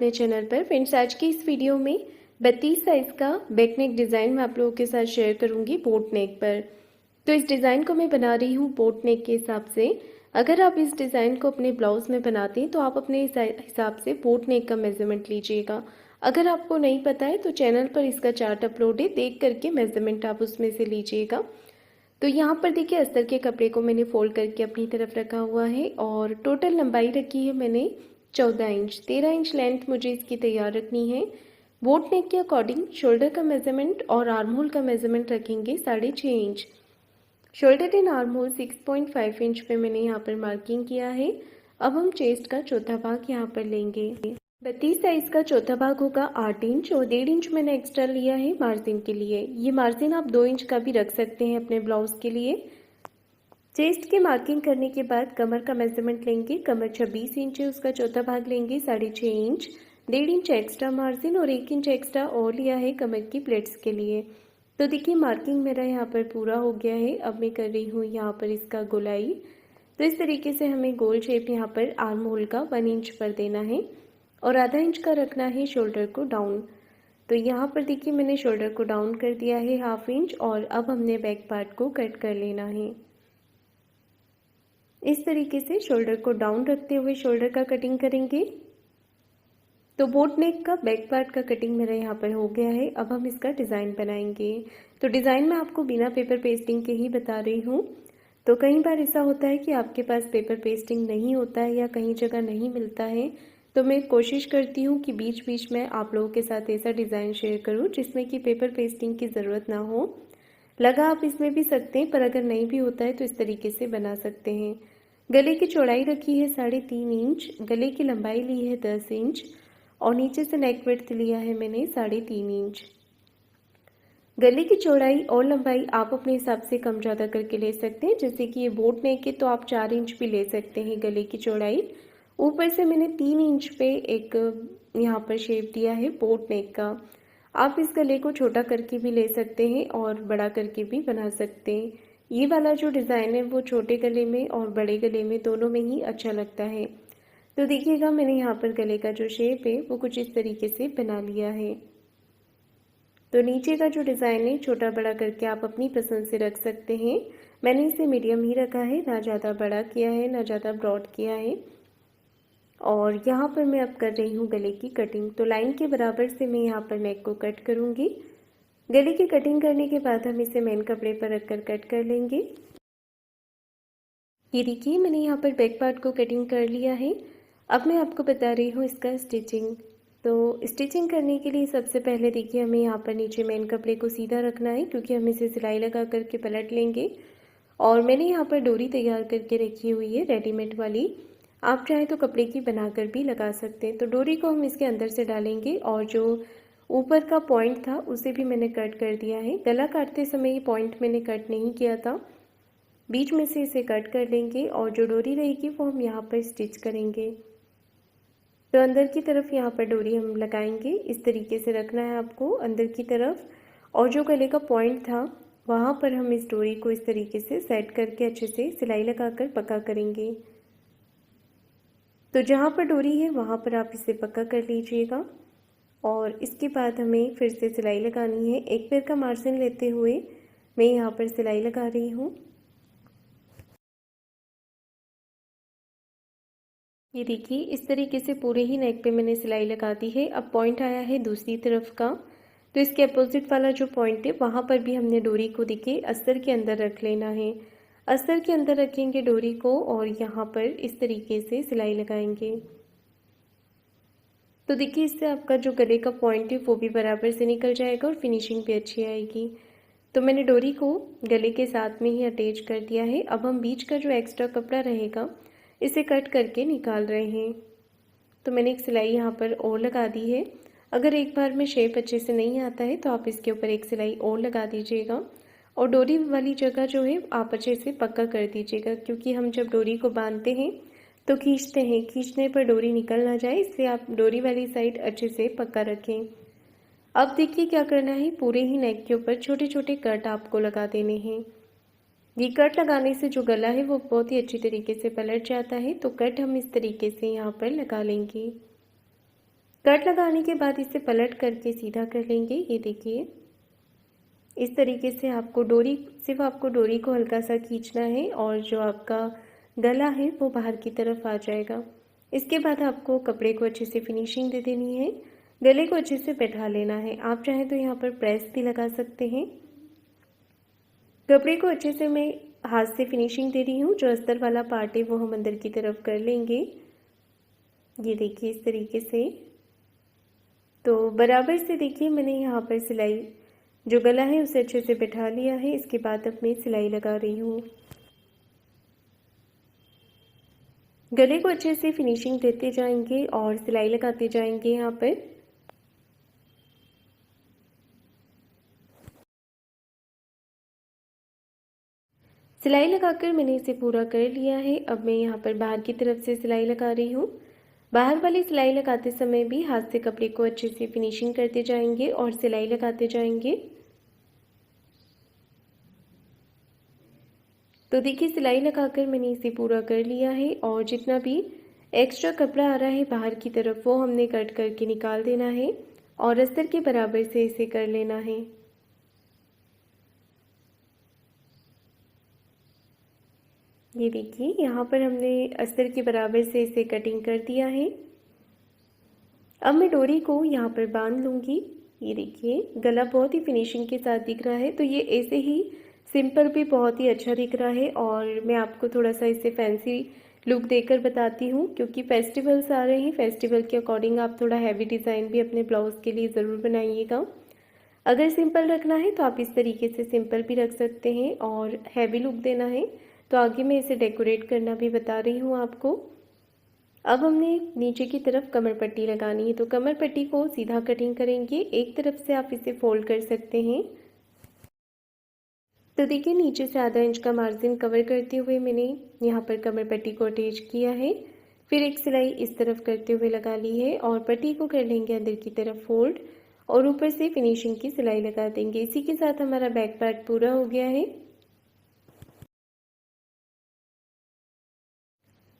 अपने चैनल पर। फ्रेंड्स, आज की इस वीडियो में 32 साइज़ का बैक नेक डिज़ाइन मैं आप लोगों के साथ शेयर करूंगी बोट नेक पर। तो इस डिज़ाइन को मैं बना रही हूँ बोट नेक के हिसाब से। अगर आप इस डिज़ाइन को अपने ब्लाउज़ में बनाते हैं तो आप अपने हिसाब से बोट नेक का मेज़रमेंट लीजिएगा। अगर आपको नहीं पता है तो चैनल पर इसका चार्ट अपलोड है, देख करके मेज़रमेंट आप उसमें से लीजिएगा। तो यहाँ पर देखिए, अस्तर के कपड़े को मैंने फोल्ड करके अपनी तरफ रखा हुआ है और टोटल लंबाई रखी है मैंने 14 इंच। 13 इंच लेंथ मुझे इसकी तैयार रखनी है। बोट नेक के अकॉर्डिंग शोल्डर का मेजरमेंट और आर्म होल का मेजरमेंट रखेंगे 6.5 inch. Shoulder and arm hole 6.5 inch पे मैंने यहाँ पर मार्किंग किया है। अब हम चेस्ट का चौथा भाग यहाँ पर लेंगे। 32 साइज का चौथा भाग होगा 8 इंच और 1.5 इंच मैंने एक्स्ट्रा लिया है मार्जिन के लिए। ये मार्जिन आप 2 इंच का भी रख सकते हैं अपने ब्लाउज के लिए। चेस्ट की मार्किंग करने के बाद कमर का मेजरमेंट लेंगे। कमर 26 इंच है, उसका चौथा भाग लेंगे 6.5 इंच। 1.5 इंच एक्स्ट्रा मार्जिन और 1 इंच एक्स्ट्रा और लिया है कमर की प्लेट्स के लिए। तो देखिए, मार्किंग मेरा यहाँ पर पूरा हो गया है। अब मैं कर रही हूँ यहाँ पर इसका गोलाई। तो इस तरीके से हमें गोल शेप यहाँ पर आर्म होल का 1 इंच पर देना है और आधा इंच का रखना है शोल्डर को डाउन। तो यहाँ पर देखिए, मैंने शोल्डर को डाउन कर दिया है 1/2 इंच और अब हमने बैक पार्ट को कट कर लेना है। इस तरीके से शोल्डर को डाउन रखते हुए शोल्डर का कटिंग करेंगे। तो बोट नेक का बैक पार्ट का कटिंग मेरा यहाँ पर हो गया है। अब हम इसका डिज़ाइन बनाएंगे। तो डिज़ाइन मैं आपको बिना पेपर पेस्टिंग के ही बता रही हूँ। तो कई बार ऐसा होता है कि आपके पास पेपर पेस्टिंग नहीं होता है या कहीं जगह नहीं मिलता है, तो मैं कोशिश करती हूँ कि बीच बीच में आप लोगों के साथ ऐसा डिज़ाइन शेयर करूँ जिसमें कि पेपर पेस्टिंग की ज़रूरत ना हो। लगा आप इसमें भी सकते हैं, पर अगर नहीं भी होता है तो इस तरीके से बना सकते हैं। गले की चौड़ाई रखी है 3.5 इंच, गले की लंबाई ली है 10 इंच और नीचे से नेक विड्थ लिया है मैंने 3.5 इंच। गले की चौड़ाई और लंबाई आप अपने हिसाब से कम ज़्यादा करके ले सकते हैं। जैसे कि ये बोट नेक है तो आप 4 इंच भी ले सकते हैं गले की चौड़ाई। ऊपर से मैंने 3 इंच पे एक यहाँ पर शेप दिया है बोट नेक का। आप इस गले को छोटा करके भी ले सकते हैं और बड़ा करके भी बना सकते हैं। ये वाला जो डिज़ाइन है वो छोटे गले में और बड़े गले में दोनों में ही अच्छा लगता है। तो देखिएगा, मैंने यहाँ पर गले का जो शेप है वो कुछ इस तरीके से बना लिया है। तो नीचे का जो डिज़ाइन है छोटा बड़ा करके आप अपनी पसंद से रख सकते हैं। मैंने इसे मीडियम ही रखा है, ना ज़्यादा बड़ा किया है ना ज़्यादा ब्रॉड किया है। और यहाँ पर मैं अब कर रही हूँ गले की कटिंग। तो लाइन के बराबर से मैं यहाँ पर नेक को कट करूँगी। गले की कटिंग करने के बाद हम इसे मेन कपड़े पर रखकर कट कर लेंगे। ये देखिए, मैंने यहाँ पर बैक पार्ट को कटिंग कर लिया है। अब मैं आपको बता रही हूँ इसका स्टिचिंग। तो स्टिचिंग करने के लिए सबसे पहले देखिए, हमें यहाँ पर नीचे मेन कपड़े को सीधा रखना है क्योंकि हम इसे सिलाई लगा करके पलट लेंगे। और मैंने यहाँ पर डोरी तैयार करके रखी हुई है रेडीमेड वाली। आप चाहे तो कपड़े की बनाकर भी लगा सकते हैं। तो डोरी को हम इसके अंदर से डालेंगे और जो ऊपर का पॉइंट था उसे भी मैंने कट कर दिया है। गला काटते समय ये पॉइंट मैंने कट नहीं किया था, बीच में से इसे कट कर लेंगे और जो डोरी रहेगी वो हम यहाँ पर स्टिच करेंगे। तो अंदर की तरफ यहाँ पर डोरी हम लगाएंगे। इस तरीके से रखना है आपको अंदर की तरफ। और जो गले का पॉइंट था वहाँ पर हम इस डोरी को इस तरीके से सेट करके अच्छे से सिलाई लगाकर पक्का करेंगे। तो जहाँ पर डोरी है वहाँ पर आप इसे पक्का कर लीजिएगा। और इसके बाद हमें फिर से सिलाई लगानी है। एक पैर का मार्जिन लेते हुए मैं यहाँ पर सिलाई लगा रही हूँ। ये देखिए, इस तरीके से पूरे ही नेक पे मैंने सिलाई लगा दी है। अब पॉइंट आया है दूसरी तरफ का, तो इसके अपोजिट वाला जो पॉइंट है वहाँ पर भी हमने डोरी को देखिए अस्तर के अंदर रख लेना है। अस्तर के अंदर रखेंगे डोरी को और यहाँ पर इस तरीके से सिलाई लगाएंगे। तो देखिए, इससे आपका जो गले का पॉइंट है वो भी बराबर से निकल जाएगा और फिनिशिंग भी अच्छी आएगी। तो मैंने डोरी को गले के साथ में ही अटैच कर दिया है। अब हम बीच का जो एक्स्ट्रा कपड़ा रहेगा इसे कट करके निकाल रहे हैं। तो मैंने एक सिलाई यहाँ पर और लगा दी है। अगर एक बार में शेप अच्छे से नहीं आता है तो आप इसके ऊपर एक सिलाई और लगा दीजिएगा और डोरी वाली जगह जो है आप अच्छे से पक्का कर दीजिएगा, क्योंकि हम जब डोरी को बांधते हैं तो खींचते हैं, खींचने पर डोरी निकल ना जाए, इसलिए आप डोरी वाली साइड अच्छे से पक्का रखें। अब देखिए क्या करना है, पूरे ही नेक के ऊपर छोटे छोटे कट आपको लगा देने हैं। ये कट लगाने से जो गला है वो बहुत ही अच्छी तरीके से पलट जाता है। तो कट हम इस तरीके से यहाँ पर लगा लेंगे। कट लगाने के बाद इसे पलट करके सीधा कर लेंगे। ये देखिए इस तरीके से आपको डोरी को हल्का सा खींचना है और जो आपका गला है वो बाहर की तरफ आ जाएगा। इसके बाद आपको कपड़े को अच्छे से फिनिशिंग दे देनी है, गले को अच्छे से बैठा लेना है। आप चाहें तो यहाँ पर प्रेस भी लगा सकते हैं। कपड़े को अच्छे से मैं हाथ से फिनिशिंग दे रही हूँ। जो अस्तर वाला पार्ट है वो हम अंदर की तरफ कर लेंगे। ये देखिए इस तरीके से। तो बराबर से देखिए मैंने यहाँ पर सिलाई जो गला है उसे अच्छे से बैठा लिया है। इसके बाद अब मैं सिलाई लगा रही हूँ। गले को अच्छे से फिनिशिंग देते जाएंगे और सिलाई लगाते जाएंगे। यहाँ पर सिलाई लगाकर मैंने इसे पूरा कर लिया है। अब मैं यहाँ पर बाहर की तरफ से सिलाई लगा रही हूँ। बाहर वाली सिलाई लगाते समय भी हाथ से कपड़े को अच्छे से फिनिशिंग करते जाएंगे और सिलाई लगाते जाएंगे। तो देखिए सिलाई लगाकर मैंने इसे पूरा कर लिया है और जितना भी एक्स्ट्रा कपड़ा आ रहा है बाहर की तरफ वो हमने कट करके निकाल देना है और अस्तर के बराबर से इसे कर लेना है। ये देखिए यहाँ पर हमने अस्तर के बराबर से इसे कटिंग कर दिया है। अब मैं डोरी को यहाँ पर बांध लूँगी। ये देखिए गला बहुत ही फिनिशिंग के साथ दिख रहा है। तो ये ऐसे ही सिंपल भी बहुत ही अच्छा दिख रहा है और मैं आपको थोड़ा सा इसे फैंसी लुक देकर बताती हूँ क्योंकि फेस्टिवल्स आ रहे हैं। फेस्टिवल के अकॉर्डिंग आप थोड़ा हैवी डिज़ाइन भी अपने ब्लाउज़ के लिए ज़रूर बनाइएगा। अगर सिंपल रखना है तो आप इस तरीके से सिंपल भी रख सकते हैं और हैवी लुक देना है तो आगे मैं इसे डेकोरेट करना भी बता रही हूँ आपको। अब हमने नीचे की तरफ कमर पट्टी लगानी है तो कमर पट्टी को सीधा कटिंग करेंगे। एक तरफ से आप इसे फोल्ड कर सकते हैं। तो देखिए नीचे से आधा इंच का मार्जिन कवर करते हुए मैंने यहाँ पर कमर पट्टी को अटैच किया है। फिर एक सिलाई इस तरफ करते हुए लगा ली है और पट्टी को कर लेंगे अंदर की तरफ फोल्ड और ऊपर से फिनिशिंग की सिलाई लगा देंगे। इसी के साथ हमारा बैक पार्ट पूरा हो गया है।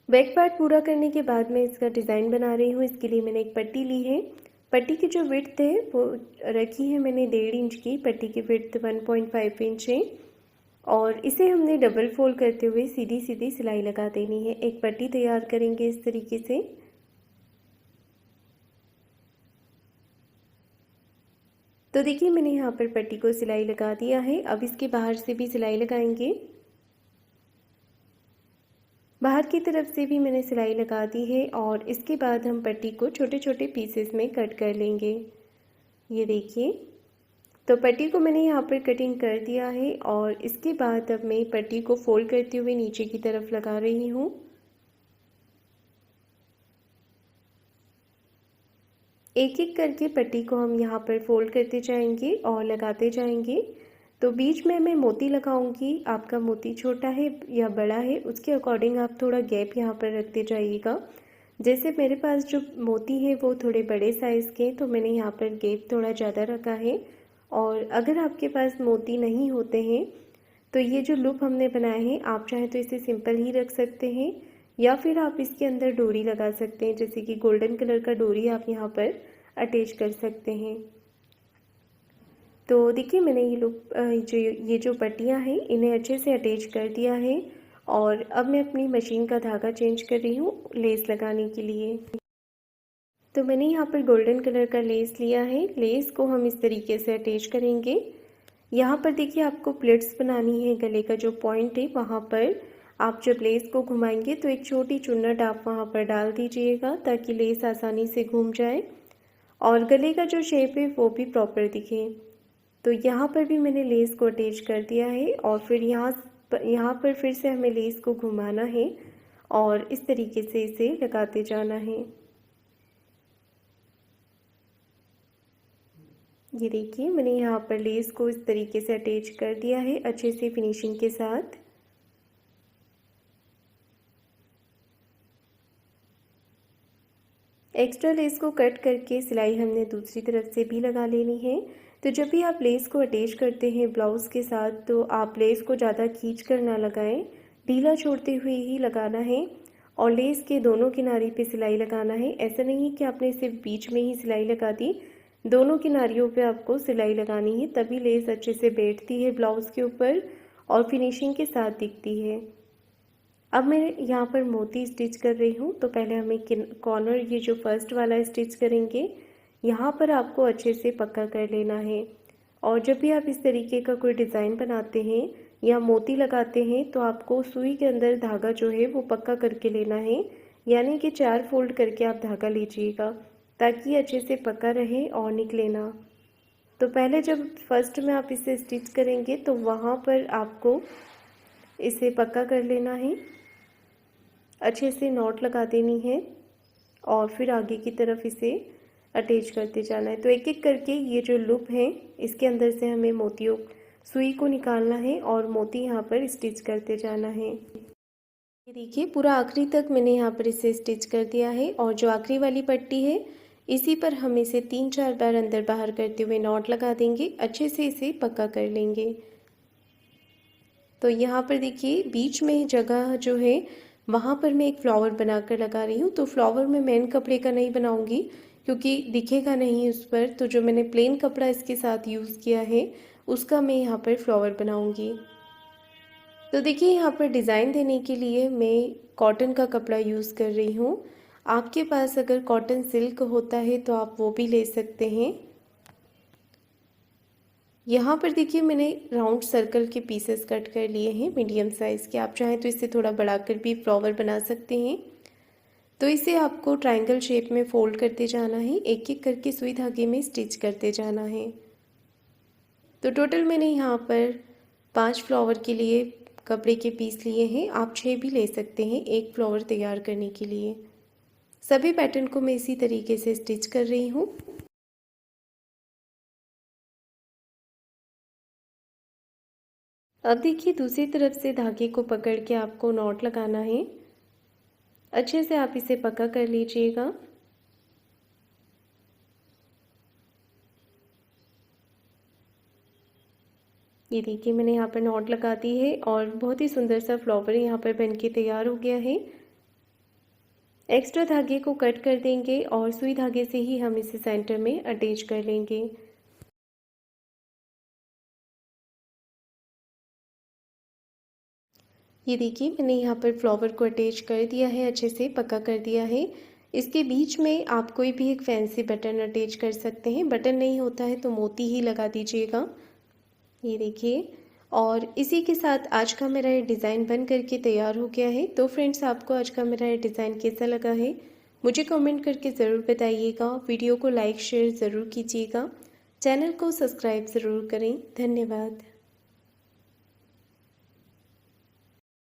बैक पार्ट पूरा करने के बाद मैं इसका डिज़ाइन बना रही हूँ। इसके लिए मैंने एक पट्टी ली है। पट्टी की जो विड्थ है वो रखी है मैंने 1.5 इंच की। पट्टी की विड्थ 1.5 इंच है और इसे हमने डबल फोल्ड करते हुए सीधी सीधी सिलाई लगा देनी है। एक पट्टी तैयार करेंगे इस तरीके से। तो देखिए मैंने यहाँ पर पट्टी को सिलाई लगा दिया है। अब इसके बाहर से भी सिलाई लगाएंगे। बाहर की तरफ से भी मैंने सिलाई लगा दी है और इसके बाद हम पट्टी को छोटे छोटे पीसेस में कट कर लेंगे। ये देखिए तो पट्टी को मैंने यहाँ पर कटिंग कर दिया है और इसके बाद अब मैं पट्टी को फोल्ड करते हुए नीचे की तरफ लगा रही हूँ। एक एक करके पट्टी को हम यहाँ पर फोल्ड करते जाएंगे और लगाते जाएंगे। तो बीच में मैं मोती लगाऊंगी। आपका मोती छोटा है या बड़ा है उसके अकॉर्डिंग आप थोड़ा गैप यहाँ पर रखते जाइएगा। जैसे मेरे पास जो मोती है वो थोड़े बड़े साइज़ के तो मैंने यहाँ पर गैप थोड़ा ज़्यादा रखा है। और अगर आपके पास मोती नहीं होते हैं तो ये जो लुक हमने बनाए हैं आप चाहें तो इसे सिंपल ही रख सकते हैं या फिर आप इसके अंदर डोरी लगा सकते हैं। जैसे कि गोल्डन कलर का डोरी आप यहाँ पर अटैच कर सकते हैं। तो देखिए मैंने ये जो पट्टियाँ हैं इन्हें अच्छे से अटैच कर दिया है और अब मैं अपनी मशीन का धागा चेंज कर रही हूँ लेस लगाने के लिए। तो मैंने यहाँ पर गोल्डन कलर का लेस लिया है। लेस को हम इस तरीके से अटैच करेंगे। यहाँ पर देखिए आपको प्लेट्स बनानी है। गले का जो पॉइंट है वहाँ पर आप जब लेस को घुमाएंगे तो एक छोटी चुन्नट आप वहाँ पर डाल दीजिएगा ताकि लेस आसानी से घूम जाए और गले का जो शेप है वो भी प्रॉपर दिखे। तो यहाँ पर भी मैंने लेस को अटैच कर दिया है और फिर यहाँ पर फिर से हमें लेस को घुमाना है और इस तरीके से इसे लगाते जाना है। ये देखिए मैंने यहाँ पर लेस को इस तरीके से अटैच कर दिया है अच्छे से फिनिशिंग के साथ। एक्स्ट्रा लेस को कट करके सिलाई हमने दूसरी तरफ से भी लगा लेनी है। तो जब भी आप लेस को अटैच करते हैं ब्लाउज़ के साथ तो आप लेस को ज़्यादा खींच कर ना लगाएं, ढीला छोड़ते हुए ही लगाना है और लेस के दोनों किनारे पे सिलाई लगाना है। ऐसा नहीं है कि आपने सिर्फ बीच में ही सिलाई लगा दी, दोनों किनारियों पे आपको सिलाई लगानी है, तभी लेस अच्छे से बैठती है ब्लाउज़ के ऊपर और फिनिशिंग के साथ दिखती है। अब मैं यहाँ पर मोती स्टिच कर रही हूँ, तो पहले हमें कॉर्नर ये जो फर्स्ट वाला स्टिच करेंगे यहाँ पर आपको अच्छे से पक्का कर लेना है। और जब भी आप इस तरीके का कोई डिज़ाइन बनाते हैं या मोती लगाते हैं तो आपको सुई के अंदर धागा जो है वो पक्का करके लेना है, यानी कि 4 फोल्ड करके आप धागा लीजिएगा ताकि अच्छे से पक्का रहे और निकले ना। तो पहले जब फर्स्ट में आप इसे स्टिच करेंगे तो वहाँ पर आपको इसे पक्का कर लेना है, अच्छे से नॉट लगा देनी है और फिर आगे की तरफ इसे अटैच करते जाना है। तो एक एक करके ये जो लूप है इसके अंदर से हमें मोतियों सुई को निकालना है और मोती यहाँ पर स्टिच करते जाना है। ये देखिए पूरा आखिरी तक मैंने यहाँ पर इसे स्टिच कर दिया है और जो आखिरी वाली पट्टी है इसी पर हम इसे 3-4 बार अंदर बाहर करते हुए नॉट लगा देंगे, अच्छे से इसे पक्का कर लेंगे। तो यहाँ पर देखिए बीच में जगह जो है वहाँ पर मैं एक फ्लावर बनाकर लगा रही हूँ। तो फ्लावर मैं मेन कपड़े का नहीं बनाऊँगी क्योंकि दिखेगा नहीं उस पर, तो जो मैंने प्लेन कपड़ा इसके साथ यूज़ किया है उसका मैं यहाँ पर फ्लावर बनाऊँगी। तो देखिए यहाँ पर डिज़ाइन देने के लिए मैं कॉटन का कपड़ा यूज़ कर रही हूँ। आपके पास अगर कॉटन सिल्क होता है तो आप वो भी ले सकते हैं। यहाँ पर देखिए मैंने राउंड सर्कल के पीसेस कट कर लिए हैं मीडियम साइज़ के, आप चाहें तो इससे थोड़ा बढ़ाकर भी फ्लावर बना सकते हैं। तो इसे आपको ट्रायंगल शेप में फोल्ड करते जाना है, एक एक करके सुई धागे में स्टिच करते जाना है। तो टोटल मैंने यहाँ पर 5 फ्लावर के लिए कपड़े के पीस लिए हैं, आप 6 भी ले सकते हैं एक फ्लावर तैयार करने के लिए। सभी पैटर्न को मैं इसी तरीके से स्टिच कर रही हूँ। अब देखिए दूसरी तरफ से धागे को पकड़ के आपको नॉट लगाना है, अच्छे से आप इसे पक्का कर लीजिएगा। ये देखिए मैंने यहाँ पर नॉट लगा दी है और बहुत ही सुंदर सा फ्लावर यहाँ पर बनके तैयार हो गया है। एक्स्ट्रा धागे को कट कर देंगे और सुई धागे से ही हम इसे सेंटर में अटैच कर लेंगे। ये देखिए मैंने यहाँ पर फ्लावर को अटैच कर दिया है, अच्छे से पक्का कर दिया है। इसके बीच में आप कोई भी एक फैंसी बटन अटैच कर सकते हैं, बटन नहीं होता है तो मोती ही लगा दीजिएगा। ये देखिए और इसी के साथ आज का मेरा ये डिज़ाइन बन करके तैयार हो गया है। तो फ्रेंड्स आपको आज का मेरा ये डिज़ाइन कैसा लगा है मुझे कमेंट करके ज़रूर बताइएगा। वीडियो को लाइक शेयर ज़रूर कीजिएगा, चैनल को सब्सक्राइब ज़रूर करें। धन्यवाद।